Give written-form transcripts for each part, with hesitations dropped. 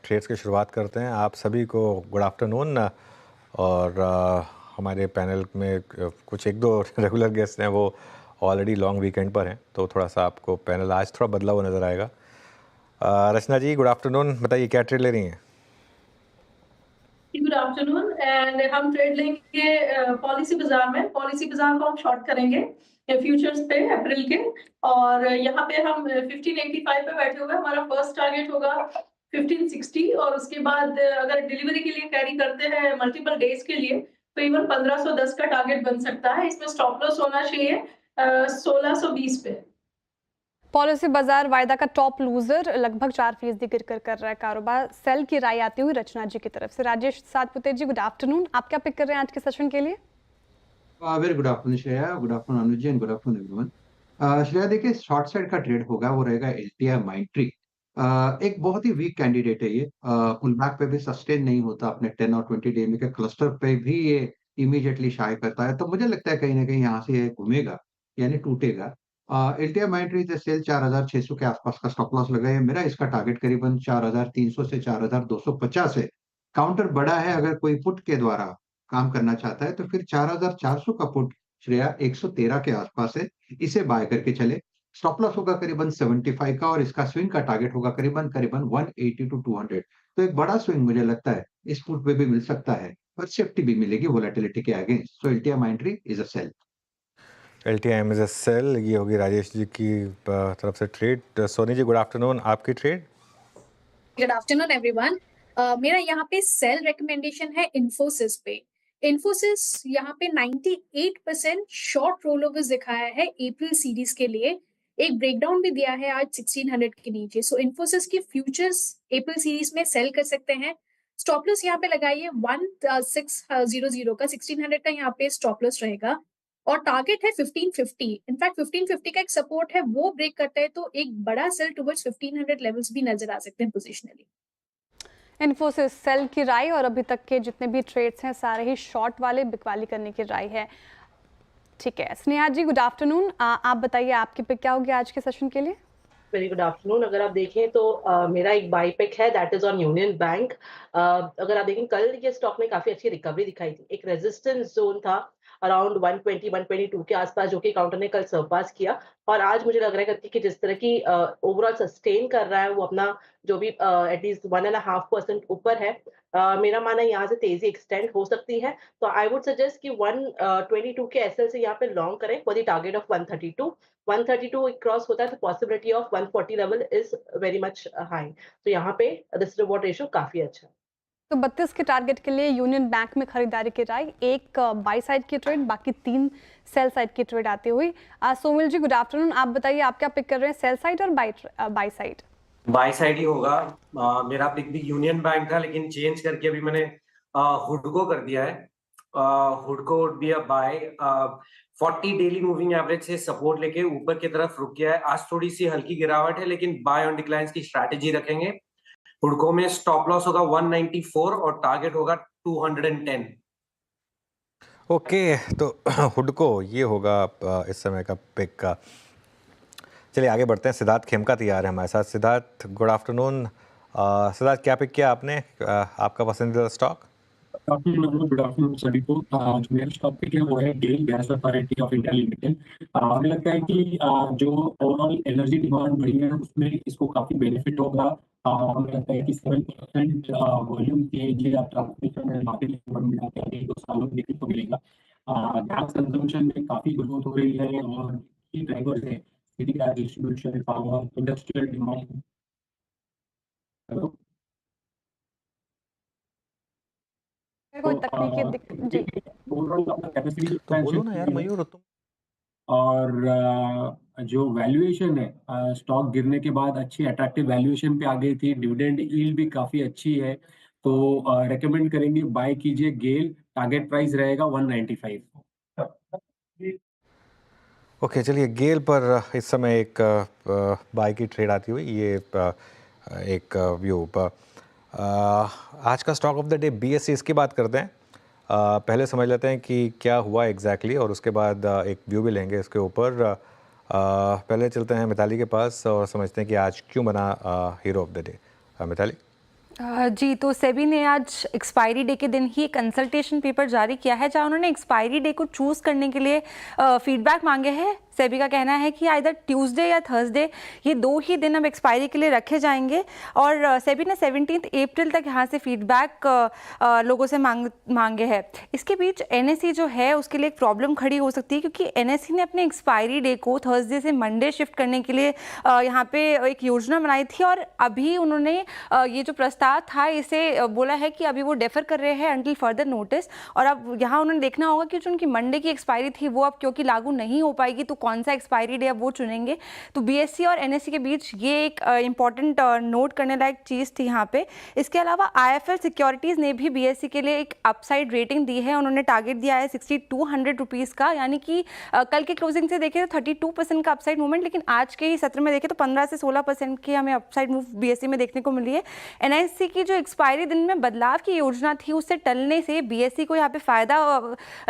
Trades की शुरुआत करते हैं। आप सभी को गुड आफ्टरनून। और हमारे पैनल में कुछ एक दो रेगुलर गेस्ट हैं, वो ऑलरेडी लॉन्ग वीकेंड पर हैं, तो थोड़ा सा आपको पैनल आज थोड़ा बदला हुआ नज़र आएगा। रचना जी, गुड आफ्टरनून। बताइए क्या ट्रेड ले रही हैं? Good afternoon. एंड हम ट्रेड लेंगे पॉलिसी बाजार में। पॉलिसी बाजार को हम शॉर्ट करेंगे फ्यूचर्स पे अप्रैल के। और यहाँ पे हम 1585 पे बैठे हुए हैं। हमारा फर्स्ट टारगेट होगा 1560 और उसके बाद अगर डिलीवरी के लिए कैरी करते हैं मल्टीपल डेज के लिए तो इवन 1510 का टारगेट बन सकता है। इसमें स्टॉप लॉस होना चाहिए 1620 पे। पॉलिसी बाजार वायदा का टॉप लूजर लगभग 4% गिर कर रहा है कारोबार। सेल की राय आती हुई रचना जी की तरफ से। राजेश सातपुते जी, गुड आफ्टरनून। आप क्या पिक कर रहे हैं आज के सेशन के लिए? Very good afternoon Shreya, good afternoon Anuj ji, and good afternoon everyone. Shreya देखिए, शॉर्ट साइड का ट्रेड होगा, वो रहेगा एलटीआई माइंट्री। एक बहुत ही वीक कैंडिडेट है ये। पुल बैक पे भी सस्टेन नहीं होता, अपने 10 और 20 डे में के क्लस्टर पे भी ये इमीडिएटली शाय करता है, तो मुझे लगता है कहीं ना कहीं यहाँ से ये घूमेगा, यानी टूटेगा। एलटीआई माइंट्री से सेल 4600 के आसपास का स्टॉप लॉस लगा है मेरा। इसका टारगेट करीबन 4300 से 4250 है। काउंटर बड़ा है, अगर कोई पुट के द्वारा काम करना चाहता है तो फिर 4400 का पुट श्रेया 113 के आसपास है, इसे बाय करके चले। स्टॉप लॉस होगा करीबन 75 का और इसका स्विंग का टारगेट होगा करीबन करीबन 180 टू 200। तो एक बड़ा स्विंग मुझे लगता है इस पुट पे भी मिल सकता है, पर सेफ्टी भी मिलेगी वोलेटिलिटी के against. So LTI Mindtree is a sell. LTM is a sell. ये होगी राजेश जी की तरफ से trade. Soni ji, good afternoon. आपकी ट्रेड? Good afternoon everyone. मेरा यहाँ पे सेल रिकमेंडेशन है इन्फोसिस पे। इन्फोसिस यहाँ पे 98% शॉर्ट रोलओवर्स दिखाया है अप्रैल सीरीज के लिए। एक ब्रेकडाउन भी दिया है आज 1600 के नीचे। सो इन्फोसिस की फ्यूचर्स अप्रैल सीरीज में सेल कर सकते हैं। स्टॉप लॉस यहाँ पे लगाइए 1600 का, 1600 का यहाँ पे स्टॉप लॉस रहेगा और टारगेट है 1550। इनफैक्ट 1550 का एक सपोर्ट है, वो ब्रेक करता है तो एक बड़ा सेल टुवर्ड्स 1500 लेवल्स भी नजर आ सकते हैं पोजिशनली। इन्फोसिस सेल की राय और अभी तक के जितने भी ट्रेड्स हैं सारे ही शॉर्ट वाले बिकवाली करने की राय है। ठीक है, स्नेहा जी, गुड आफ्टरनून। आप बताइए आपकी पिक क्या होगी आज के सेशन के लिए? Very good afternoon. अगर आप देखें तो मेरा एक बाई पिक है, that is on union bank. अगर आप देखें कल ये स्टॉक में काफी अच्छी रिकवरी दिखाई थी। एक रेजिस्टेंस जोन था अराउंड 120 122 के आसपास, जो कि काउंटर ने कल सरपास किया। और आज मुझे लग रहा है कि जिस तरह की ओवरऑल सस्टेन कर रहा है वो अपना जो भी एटलीस्ट 1.5% ऊपर है। मेरा मानना है यहाँ से तेजी एक्सटेंड हो सकती है। तो आई वुड सजेस्ट कि 122 के एसएल से यहाँ पे लॉन्ग करें for the target of 132। 132 cross होता है तो possibility of 140 level is very much high. तो यहाँ पे रिस्क रिवॉर्ड रेशियो काफी अच्छा है। तो 32 के टारगेट के लिए यूनियन बैंक में खरीदारी की राय। एक बाई साइड की ट्रेड, बाकी 3 सेल साइड की ट्रेड आती हुई। सोमिल जी, गुड आफ्टरनून। आप बताइए आप क्या पिक कर रहे हैं, सेल साइड और बाई साइड? बाय साइड ही होगा। मेरा पिक भी यूनियन बैंक था, लेकिन चेंज करके अभी मैंने हुडको कर दिया है। हुडको would be a buy. 40 daily moving average से सपोर्ट लेके ऊपर की तरफ रुक गया है। आज थोड़ी सी हल्की गिरावट है, लेकिन बाय ऑन डिक्लाइंस की स्ट्रैटेजी रखेंगे। हुडको में स्टॉप लॉस होगा 194 और टारगेट होगा 210। ओके, तो हुडको ये होगा इस समय का पिक का। चलिए आगे बढ़ते हैं। सिद्धार्थ खेमका तैयार है हमारे साथ। Siddharth, good afternoon. सिद्धार्थ, क्या पिक किया आपने? आपका पसंदीदा स्टॉक? गुड आफ्टरनून सभी को। जो मेरा स्टॉक पिक है वो है GAIL gas authority of India limited. हमें लगता है कि जो ओवरऑल एनर्जी डिमांड बढ़ी है उसमें इसको काफी बेनिफिट होगा। हमें लगता है कि 7% वॉल्यूम के लिए आप ट्रांसमिशन मार्केट मिलाते हैं 2 सालों में देखने को मिलेगा। गैस कंजम्पशन में काफी ग्रोथ हो रही है और की ड्राइवर्स है city gas distribution, power, industrial demand. Hello, कोई तकनीकी जी, ओवरऑल अपना कैपेसिटी तो बोलो ना यार एक्सपेंशन मयूर, तुम। और जो वैल्यूएशन है स्टॉक गिरने के बाद अच्छी अट्रैक्टिव वैल्यूएशन पे आ गई थी। डिविडेंड यील्ड भी काफी अच्छी है, तो रेकमेंड करेंगे बाय कीजिए गेल। टारगेट प्राइस रहेगा 195। ओके, चलिए गेल पर इस समय एक बाय की ट्रेड आती हुई। ये एक व्यू पर आज का stock of the day BSE, इसकी बात करते हैं। पहले समझ लेते हैं कि क्या हुआ एग्जैक्टली और उसके बाद एक व्यू भी लेंगे इसके ऊपर। पहले चलते हैं मिताली के पास और समझते हैं कि आज क्यों बना hero of the day. Mitali. जी, तो सेबी ने आज एक्सपायरी डे के दिन ही कंसल्टेशन पेपर जारी किया है जहां उन्होंने एक्सपायरी डे को चूज़ करने के लिए फीडबैक मांगे हैं। सेबी का कहना है कि आइदर ट्यूसडे या थर्सडे, ये 2 ही दिन अब एक्सपायरी के लिए रखे जाएंगे और सेबी ने 17 अप्रैल तक यहाँ से फीडबैक लोगों से मांगे हैं। इसके बीच एनएसई जो है उसके लिए एक प्रॉब्लम खड़ी हो सकती है क्योंकि एनएसई ने अपने एक्सपायरी डे को थर्सडे से मंडे शिफ्ट करने के लिए यहाँ पे एक योजना बनाई थी और अभी उन्होंने ये जो प्रस्ताव था इसे बोला है कि अभी वो डेफर कर रहे हैं अंटिल फर्दर नोटिस। और अब यहाँ उन्होंने देखना होगा कि जो उनकी मंडे की एक्सपायरी थी वो अब क्योंकि लागू नहीं हो पाएगी तो कौन सा एक्सपायरी डे अब वो चुनेंगे। तो बीएसई और एनएसई के बीच ये एक इंपॉर्टेंट नोट करने लायक चीज़ थी यहाँ पे। इसके अलावा आईएफएल सिक्योरिटीज़ ने भी बीएसई के लिए एक अपसाइड रेटिंग दी है। उन्होंने टारगेट दिया है 6200 रुपीज़ का, यानी कि कल के क्लोजिंग से देखें तो 32% का अपसाइड मूवमेंट, लेकिन आज के ही सत्र में देखें तो 15 से 16% की हमें अपसाइड मूव बीएसई में देखने को मिली है। एनआईसी की जो एक्सपायरी दिन में बदलाव की योजना थी उससे टलने से बीएसई को यहाँ पे फायदा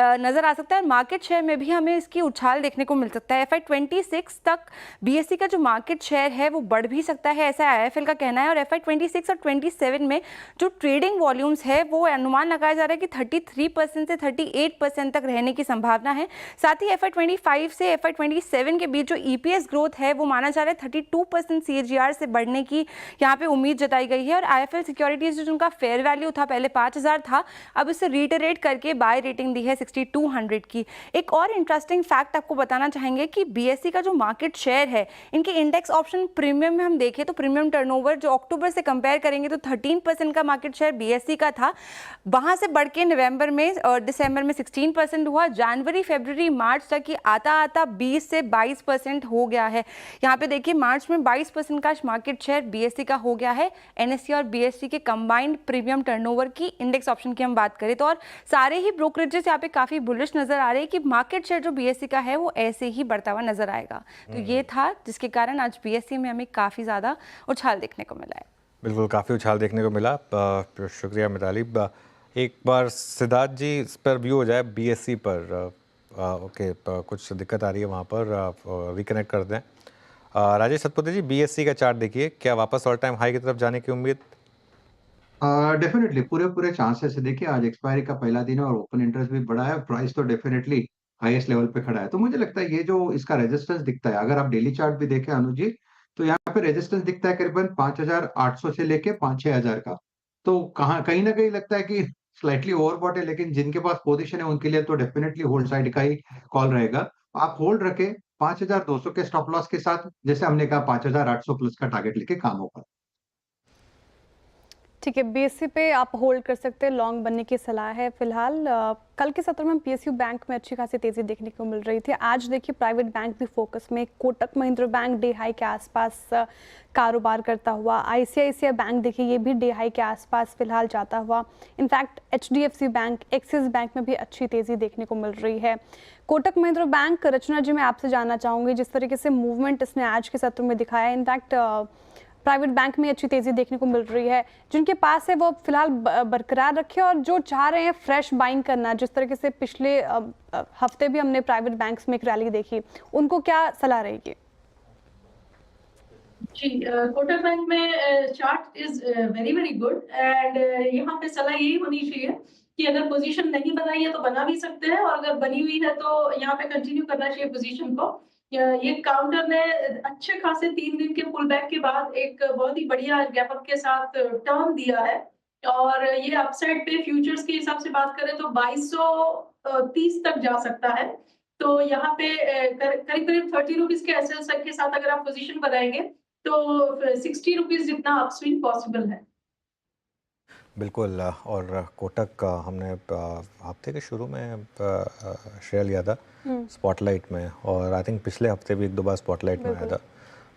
नजर आ सकता है। मार्केट शेयर में भी हमें इसकी उछाल देखने को मिल सकता है। FY26 तक बीएसई का जो मार्केट शेयर है वो बढ़ भी सकता है, ऐसा आईएफएल का कहना है। और FY26 और 27 में जो ट्रेडिंग वॉल्यूम्स है वो अनुमान लगाया जा रहा है कि 33% से 38% तक रहने की संभावना है। साथ ही FY25 से FY27 के बीच जो ईपीएस ग्रोथ है वो माना जा रहा है 32% CAGR से बढ़ने की यहाँ पे उम्मीद जताई गई है। और आईएफएल सिक्योरिटीज जो उनका फेयर वैल्यू था पहले 5000 था, अब इसे रिटरेट करके बाय रेटिंग दी है 6200 की। एक और इंटरेस्टिंग फैक्ट आपको बताना चाहेंगे कि बीएसई का जो मार्केट शेयर है, इनके इंडेक्स ऑप्शन प्रीमियम में हम देखें तो प्रीमियम टर्नओवर जो अक्टूबर से कंपेयर करेंगे तो 13% का मार्केट शेयर बीएसई का था, वहां से बढ़ के नवंबर में और दिसंबर में 16% हुआ। जनवरी फरवरी मार्च तक की आता आता 20 से 22% हो गया है। यहाँ पे देखिए मार्च में 22% का मार्केट शेयर बीएसई का हो गया है। एनएसई और बीएसई के कंबाइंड प्रीमियम टर्नओवर की इंडेक्स ऑप्शन की हम बात करें तो और सारे ही ब्रोकरेजेस यहाँ पे काफी बुलिश नजर आ रहे हैं कि मार्केट शेयर जो बीएसई का है वो ऐसे ही बढ़ता हुआ नजर आएगा। तो ये था जिसके कारण आज बीएसई में हमें काफी ज्यादा उछाल देखने को मिला है। बिल्कुल, काफ़ी उछाल देखने को मिला। शुक्रिया मिताली। एक बार सिद्धार्थ जी इस पर व्यू हो जाए बीएसई पर। ओके, कुछ दिक्कत आ रही है वहाँ पर, रिकनेक्ट कर दें। राजेश सतपथी जी, बीएसई का चार्ट देखिए, क्या वापस ऑल टाइम हाई की तरफ जाने की उम्मीद? डेफिनेटली पूरे चांसेस है। देखिए आज एक्सपायरी का पहला दिन है और ओपन इंटरेस्ट भी बढ़ा है, प्राइस तो डेफिनेटली हाईएस्ट लेवल पे खड़ा है। तो मुझे लगता है ये जो इसका रेजिस्टेंस दिखता है, अगर आप डेली चार्ट भी देखें अनुज जी, तो यहाँ पे रेजिस्टेंस दिखता है करीबन 5800 से लेके 5-6000 का। तो कहीं ना कहीं लगता है कि स्लाइटली ओवरबॉट है, लेकिन जिनके पास पोजीशन है उनके लिए तो डेफिनेटली होल्ड साइड का ही कॉल रहेगा। आप होल्ड रखें 5200 के स्टॉप लॉस के साथ, जैसे हमने कहा 5800 प्लस का टारगेट लेके काम होगा। ठीक है, बीएसई पे आप होल्ड कर सकते हैं, लॉन्ग बनने की सलाह है फिलहाल। कल के सत्र में पीएसयू बैंक में अच्छी खासी तेजी देखने को मिल रही थी। आज देखिए प्राइवेट बैंक भी फोकस में, Kotak Mahindra bank day high के आसपास कारोबार करता हुआ, आईसीआईसीआई बैंक देखिए ये भी डे हाई के आसपास फिलहाल जाता हुआ। In fact HDFC bank, axis bank में भी अच्छी तेजी देखने को मिल रही है। कोटक महिंद्रा बैंक, रचना जी मैं आपसे जानना चाहूँगी जिस तरीके से मूवमेंट इसने आज के सत्र में दिखाया, इनफैक्ट प्राइवेट बैंक में अच्छी तेजी देखने को मिल रही है, जिनके पास है वो फिलहाल बरकरार रखे और जो चाह रहे हैं फ्रेश बाइंग करना, जिस तरीके से पिछले हफ्ते भी हमने प्राइवेट बैंक्स में एक रैली देखी, उनको क्या सलाह रहेगी? जी, कोटक बैंक में chart is very very good and यहाँ पे सलाह यही होनी चाहिए कि अगर पोजीशन नहीं बनाई है तो बना भी सकते हैं, और अगर बनी हुई है तो यहाँ पे कंटिन्यू करना चाहिए पोजीशन को। ये काउंटर ने अच्छे खासे 3 दिन के पुल बैक के बाद एक बहुत ही बढ़िया गैप अप के साथ टर्न दिया है, और ये अपसाइड पे फ्यूचर्स के हिसाब से बात करें तो 2230 तक जा सकता है। तो यहाँ पे करीब करीब 30 रुपीज के एसएल के साथ अगर आप पोजीशन बनाएंगे तो 60 रुपीज जितना अपस्विंग पॉसिबल है। बिल्कुल। और कोटक हमने हफ्ते के शुरू में शेयर लिया था स्पॉटलाइट में, और आई थिंक पिछले हफ्ते भी 1-2 बार स्पॉटलाइट में आया था,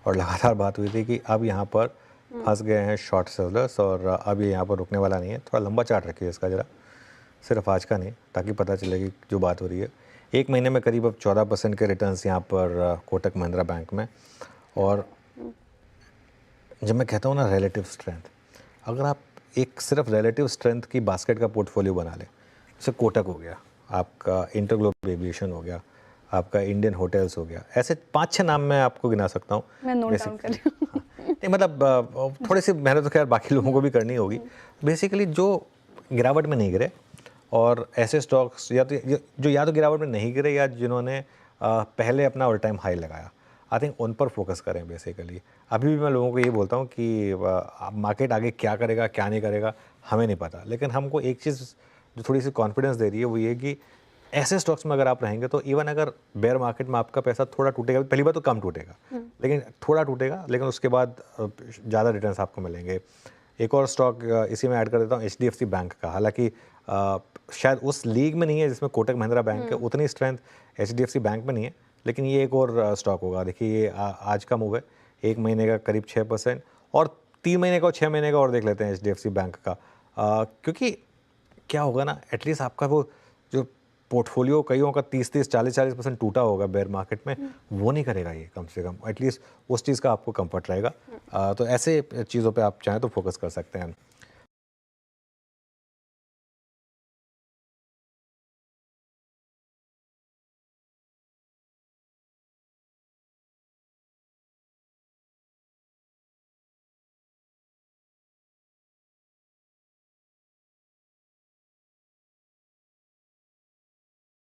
और लगातार बात हुई थी कि अब यहाँ पर फंस गए हैं शॉर्ट सेलर्स और अब ये यहाँ पर रुकने वाला नहीं है। थोड़ा लंबा चार्ट रखिए इसका ज़रा, सिर्फ आज का नहीं, ताकि पता चले कि जो बात हो रही है। 1 महीने में करीब अब 14% के रिटर्न्स यहाँ पर कोटक महिंद्रा बैंक में। और जब मैं कहता हूँ ना रिलेटिव स्ट्रेंथ, अगर आप एक सिर्फ रिलेटिव स्ट्रेंथ की बास्केट का पोर्टफोलियो बना लें, जैसे कोटक हो गया, आपका इंटरग्लोब एविएशन हो गया, आपका इंडियन होटल्स हो गया, ऐसे 5-6 नाम मैं आपको गिना सकता हूँ। मैं नोट डाउन कर रही हूँ। नहीं मतलब थोड़ी सी मेहनत तो खैर बाकी लोगों को भी करनी होगी। बेसिकली जो गिरावट में नहीं गिरे और ऐसे स्टॉक्स या तो गिरावट में नहीं गिरे या जिन्होंने पहले अपना ऑल टाइम हाई लगाया, आई थिंक उन पर फोकस करें बेसिकली। अभी भी मैं लोगों को ये बोलता हूँ कि मार्केट आगे क्या करेगा क्या नहीं करेगा हमें नहीं पता, लेकिन हमको एक चीज़ जो थोड़ी सी कॉन्फिडेंस दे रही है वो ये कि ऐसे स्टॉक्स में अगर आप रहेंगे तो इवन अगर बेयर मार्केट में आपका पैसा थोड़ा टूटेगा, पहली बार तो कम टूटेगा लेकिन थोड़ा टूटेगा, लेकिन उसके बाद ज़्यादा रिटर्न्स आपको मिलेंगे। एक और स्टॉक इसी में ऐड कर देता हूँ, HDFC बैंक का। हालांकि शायद उस लीग में नहीं है जिसमें कोटक महिंद्रा बैंक है, उतनी स्ट्रेंथ HDFC बैंक में नहीं है, लेकिन ये एक और स्टॉक होगा। देखिए ये आज का मूव है, 1 महीने का करीब 6% और 3 महीने का और 6 महीने का और देख लेते हैं HDFC बैंक का। क्योंकि क्या होगा ना, एटलीस्ट आपका वो जो पोर्टफोलियो कईयों का 30-30, 40-40% टूटा होगा बेयर मार्केट में, वो नहीं करेगा ये कम से कम, एटलीस्ट उस चीज़ का आपको कंफर्ट रहेगा। तो ऐसे चीज़ों पे आप चाहें तो फोकस कर सकते हैं।